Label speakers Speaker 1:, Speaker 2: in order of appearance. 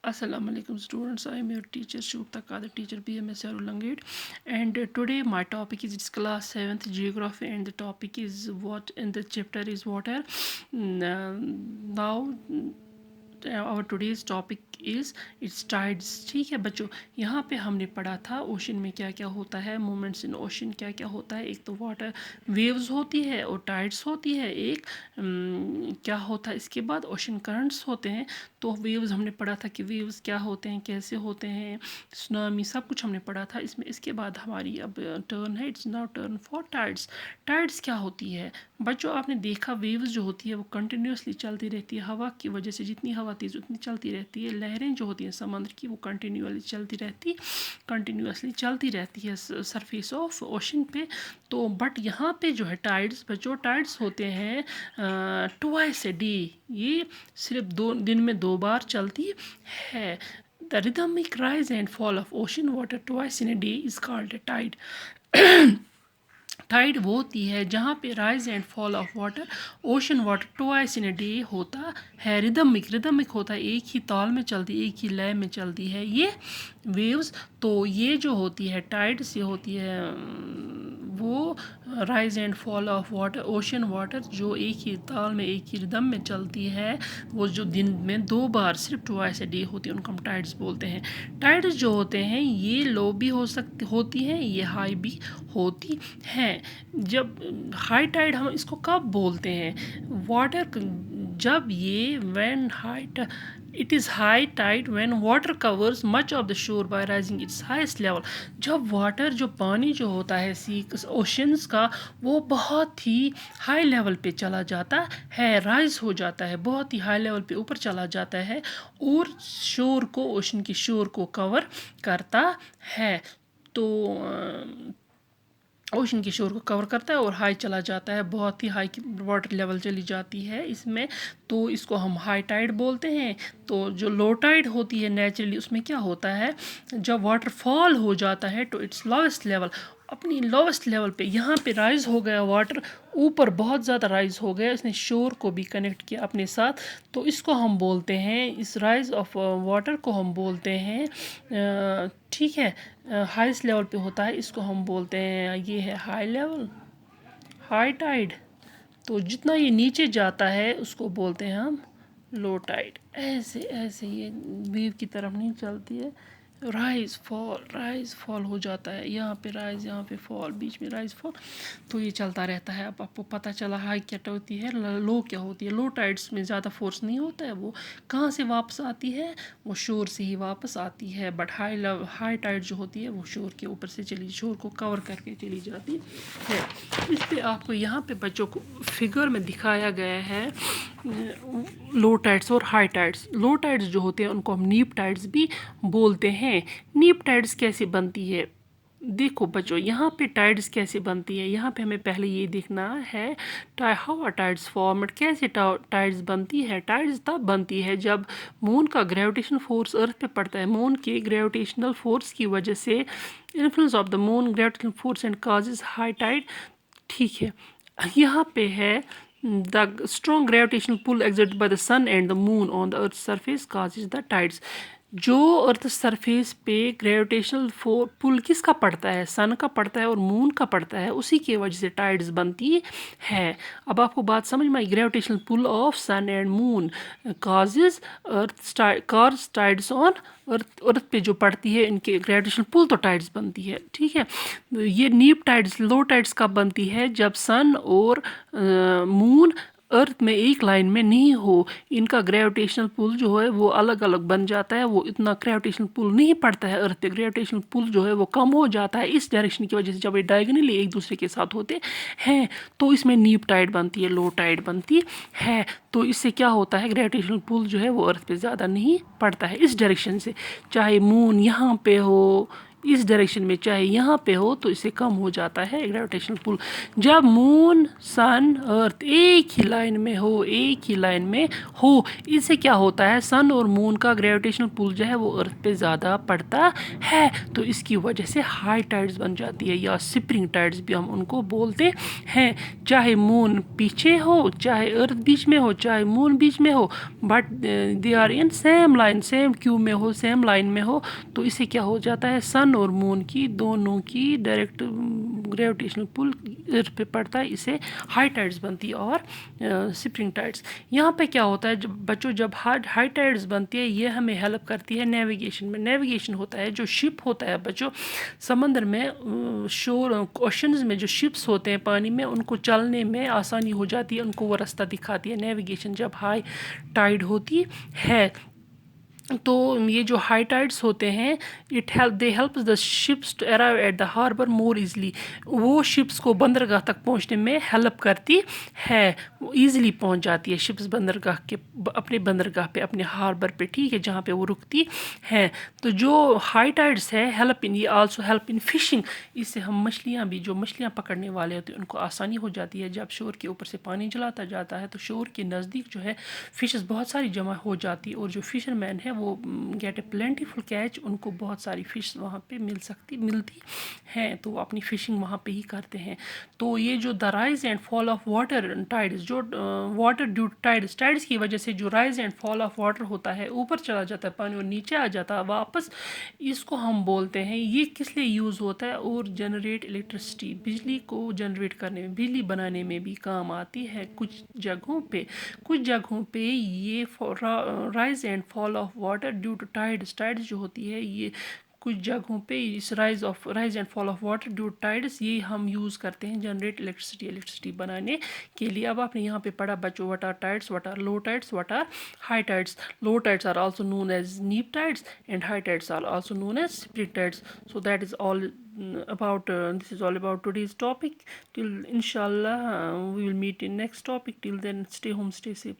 Speaker 1: Assalamu alaikum students. I am your teacher Shubta Kadir, teacher BMS Langate, and today my topic is class 7th geography, and the topic is what, and the chapter is water. Now our today's topic is its tides. ठीक है बच्चों, यहाँ पे हमने पढ़ा था ocean में क्या क्या होता है, मूवमेंट्स इन ओशन क्या क्या होता है। एक तो वाटर वेव्स होती है और टाइड्स होती है, एक क्या होता है इसके बाद ओशन करंट्स होते हैं। तो वेव्स हमने पढ़ा था कि वेव्स क्या होते हैं, कैसे होते हैं, सुनामी, सब कुछ हमने पढ़ा था इसमें। इसके बाद हमारी अब टर्न है, it's now turn for tides. Tides क्या होती है बच्चों, आपने देखा वेव्स जो होती है वो कंटिन्यूसली चलती रहती है, हवा की वजह से जितनी हवा तेज़ उतनी चलती रहती है। लहरें जो होती हैं समुद्र की वो कंटिन्यूसली चलती रहती है सरफेस ऑफ ओशन पे। तो बट यहाँ पे जो है टाइड्स बच्चों, टाइड्स होते हैं ट्वाइस ए डे, ये सिर्फ दिन में 2 बार चलती है। The rhythmic rise and fall of ocean water twice in a day is called a tide. Tide वो होती है जहाँ पे rise and fall of water, ocean water twice in a day होता है। रिदमिक होता है, एक ही ताल में चलती, एक ही लय में चलती है ये वेव्स। तो ये जो होती है टाइड्स, ये होती है वो rise and fall of water, ocean water जो एक ही ताल में एक ही रिदम में चलती है, वो जो दिन में 2 बार सिर्फ ट्वाइस ए डे होती है, उनको हम टाइड्स बोलते हैं। टाइड्स जो होते हैं ये लो भी होती हैं, ये हाई भी होती हैं। जब हाई टाइड हम इसको कब बोलते हैं, वाटर जब ये when it is high tide when water covers much of the shore by rising its highest level. जब वाटर जो पानी जो होता है ओशंस का वो बहुत ही हाई लेवल पे चला जाता है, राइज हो जाता है, बहुत ही हाई लेवल पे ऊपर चला जाता है और शोर को, ओशन की शोर को कवर करता है। तो ओशन की शोर को कवर करता है और हाई चला जाता है, बहुत ही हाई की वाटर लेवल चली जाती है इसमें, तो इसको हम हाई टाइड बोलते हैं। तो जो लो टाइड होती है नेचुरली, उसमें क्या होता है, जब वाटर फॉल हो जाता है तो इट्स लोवेस्ट लेवल, अपनी लोवेस्ट लेवल पे यहाँ पे राइज हो गया वाटर, ऊपर बहुत ज़्यादा राइज हो गया, इसने शोर को भी कनेक्ट किया अपने साथ, तो इसको हम बोलते हैं, इस राइज ऑफ वाटर को हम बोलते हैं, ठीक है, हाईएस्ट लेवल पे होता है, इसको हम बोलते हैं, ये है हाई लेवल, हाई टाइड। तो जितना ये नीचे जाता है उसको बोलते हैं हम लो टाइड। ऐसे ऐसे ये वेव की तरफ नहीं चलती है, राइज फॉल हो जाता है, यहाँ पे राइज, यहाँ पे फॉल, बीच में राइज फॉल, तो ये चलता रहता है। अब आपको पता चला हाई क्या होती है, लो क्या होती है। लो टाइड्स में ज़्यादा फोर्स नहीं होता है, वो कहाँ से वापस आती है, वो शोर से ही वापस आती है। बट हाई टाइड जो होती है वो शोर के ऊपर से शोर को कवर करके चली जाती है। इस पे आपको यहाँ पे बच्चों को फिगर में दिखाया गया है लो टाइड्स और हाई टाइड्स। लो टाइड्स जो होते हैं उनको हम नीप टाइड्स भी बोलते हैं। नीप टाइड्स कैसे बनती है, देखो बच्चों यहाँ पे टाइड्स कैसे बनती है, यहाँ पे हमें पहले ये देखना है हाउ आर टाइड्स फॉर्मड, कैसे टाइड्स बनती है। टाइड्स तब बनती है जब मून का ग्रेविटेशन फोर्स अर्थ पे पड़ता है, मून के ग्रेविटेशनल फोर्स की वजह से, influence of the moon gravitational force and causes high tide. ठीक है, यहाँ पे है the strong gravitational pull exerted by the sun and the moon on the earth's surface causes the tides. जो अर्थ सरफेस पे ग्रेविटेशनल पुल किसका पड़ता है, सन का पड़ता है और मून का पड़ता है, उसी की वजह से टाइड्स बनती है। अब आपको बात समझ में आई, gravitational pull of sun and moon causes cars tides on earth पे जो पड़ती है, इनके ग्रेविटेशनल पुल तो टाइड्स बनती है। ठीक है, ये नीप टाइड्स, लो टाइड्स कब बनती है, जब सन और मून अर्थ में एक लाइन में नहीं हो, इनका ग्रेविटेशनल पुल जो है वो अलग अलग बन जाता है, वो इतना ग्रेविटेशनल पुल नहीं पड़ता है अर्थ पे, ग्रेविटेशनल पुल जो है वो कम हो जाता है इस डायरेक्शन की वजह से। जब ये डायगोनली एक दूसरे के साथ होते हैं तो इसमें नीप टाइड बनती है, लो टाइड बनती है। तो इससे क्या होता है, ग्रेविटेशनल पुल जो है वो अर्थ पे ज़्यादा नहीं पड़ता है इस डायरेक्शन से, चाहे मून यहाँ पे हो اس ڈائریکشن میں چاہے یہاں پہ ہو تو اسے کم ہو جاتا ہے گریویٹیشنل پل. جب مون سن ارتھ ایک ہی لائن میں ہو اس سے کیا ہوتا ہے سن اور مون کا گریویٹیشنل پل جو ہے وہ ارتھ پہ زیادہ پڑتا ہے, تو اس کی وجہ سے ہائی ٹائڈز بن جاتی ہے یا سپرنگ ٹائڈز بھی ہم ان کو بولتے ہیں. چاہے مون پیچھے ہو, چاہے ارتھ بیچ میں ہو, چاہے مون بیچ میں ہو, but they are in same line, same queue میں ہو, سیم لائن میں ہو, تو اسے کیا ہو جاتا ہے سن اور مون کی دونوں کی ڈائریکٹ گریویٹیشنل پل ارتھ پہ پڑتا ہے, اسے ہائی ٹائڈز بنتی ہے اور سپرنگ ٹائڈز. یہاں پہ کیا ہوتا ہے بچوں جب ہائی ٹائڈز بنتی ہے یہ ہمیں ہیلپ کرتی ہے نیویگیشن میں. نیویگیشن ہوتا ہے جو شپ ہوتا ہے بچوں سمندر میں, شور اوشنز میں جو شپس ہوتے ہیں پانی میں, ان کو چلنے میں آسانی ہو جاتی ہے, ان کو وہ راستہ دکھاتی ہے نیویگیشن جب ہائی ٹائڈ ہوتی ہے. تو یہ جو ہائی ٹائڈس ہوتے ہیں they helps the ships to arrive at the harbour more easily, وہ شپس کو بندرگاہ تک پہنچنے میں ہیلپ کرتی ہے, ایزیلی پہنچ جاتی ہے شپس بندرگاہ کے اپنے بندرگاہ پہ, اپنے ہاربر پہ, ٹھیک ہے, جہاں پہ وہ رکتی ہے. تو جو ہائی ٹائڈس ہے ہیلپ ان, یہ آلسو ہیلپ ان فشنگ, اس سے ہم مچھلیاں بھی جو مچھلیاں پکڑنے والے ہوتے ہیں ان کو آسانی ہو جاتی ہے. جب شور کے اوپر سے پانی چلاتا جاتا ہے تو شور کے نزدیک جو ہے فشز بہت ساری جمع ہو جاتی ہے, اور جو فشر مین ہے وہ گیٹ اے پلینٹیفل کیچ, ان کو بہت ساری فش وہاں پہ ملتی ہیں, تو وہ اپنی فشنگ وہاں پہ ہی کرتے ہیں. تو یہ جو the rise and fall of water tides, جو واٹر ڈیو ٹائڈز کی وجہ سے جو rise and fall of water ہوتا ہے, اوپر چلا جاتا ہے پانی اور نیچے آ جاتا ہے واپس, اس کو ہم بولتے ہیں, یہ کس لیے یوز ہوتا ہے, اور جنریٹ الیکٹرسٹی, بجلی کو جنریٹ کرنے میں, بجلی بنانے میں بھی کام آتی ہے کچھ جگہوں پہ یہ rise and fall of water due to tides جو ہوتی ہے, یہ کچھ جگہوں پہ اس rise and fall of water due to tides یہ ہم یوز کرتے ہیں جنریٹ الیکٹرسٹی بنانے کے لیے. اب آپ نے یہاں پہ پڑھا بچوں what are tides, what are low tides, what are high tides. Low tides are also known as neap tides and high tides are also known as spring tides. So that is all about this is all about today's topic. Till inshallah we will meet in next topic. Till then, stay home, stay safe.